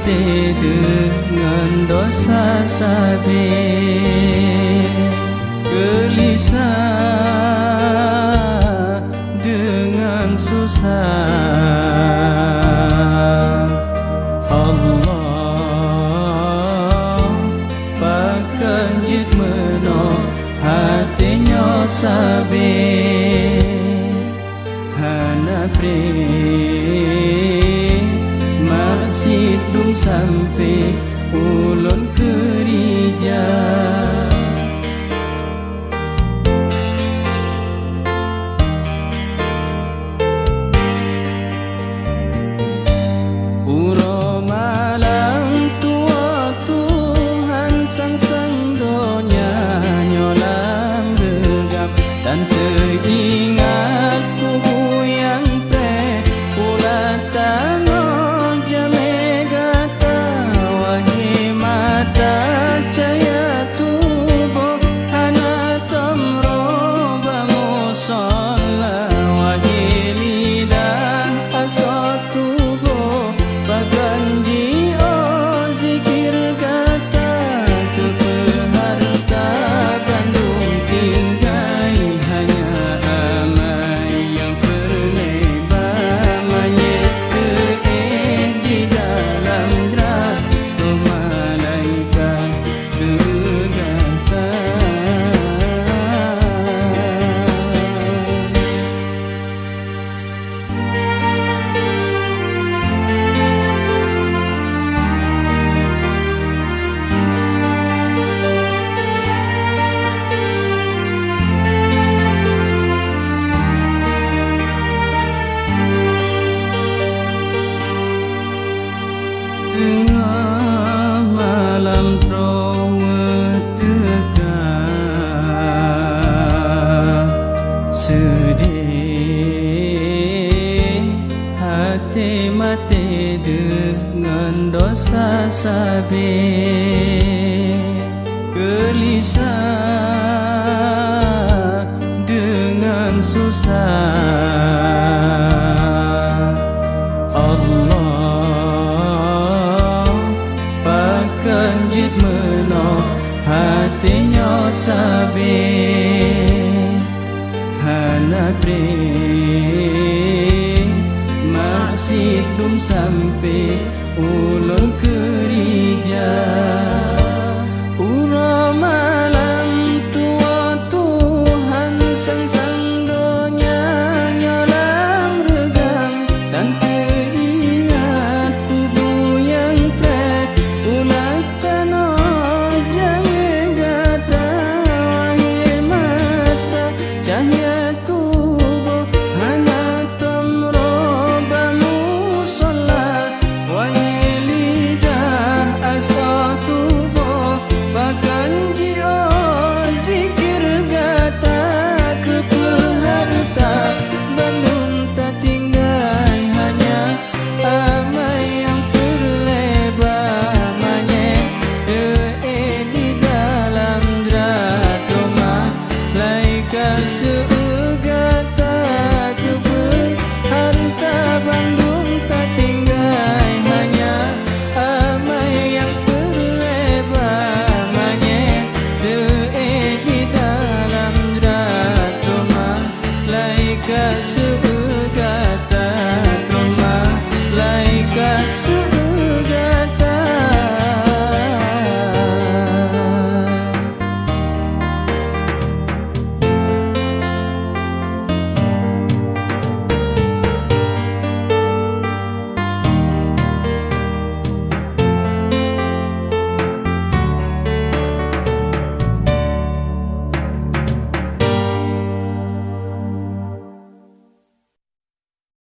mati dengan dosa sabi, gelisah dengan susah. Allah bahkan jid meno hatinya sabi, hanapri masih belum sampai ulun kerja. Uro malam tua Tuhan sang donya nyolang regam, dan teringat ku yang pre ulah tango jame gata, wahai mata cahaya tubuh hana tamro bamusola, wahai lidah asal tubuh baganji oh zikir kata, kepeharta Bandung tinggai hanya amai yang berleba manyet ke di dalam jerat malaikat segata. Tengah malam terowet tegak, sedih hati mati dengan dosa sabi, gelisah dengan susah. Kanjit meno hatinya sabi, hanapri masih belum sampai ulun kerja. Ura malam tua Tuhan sang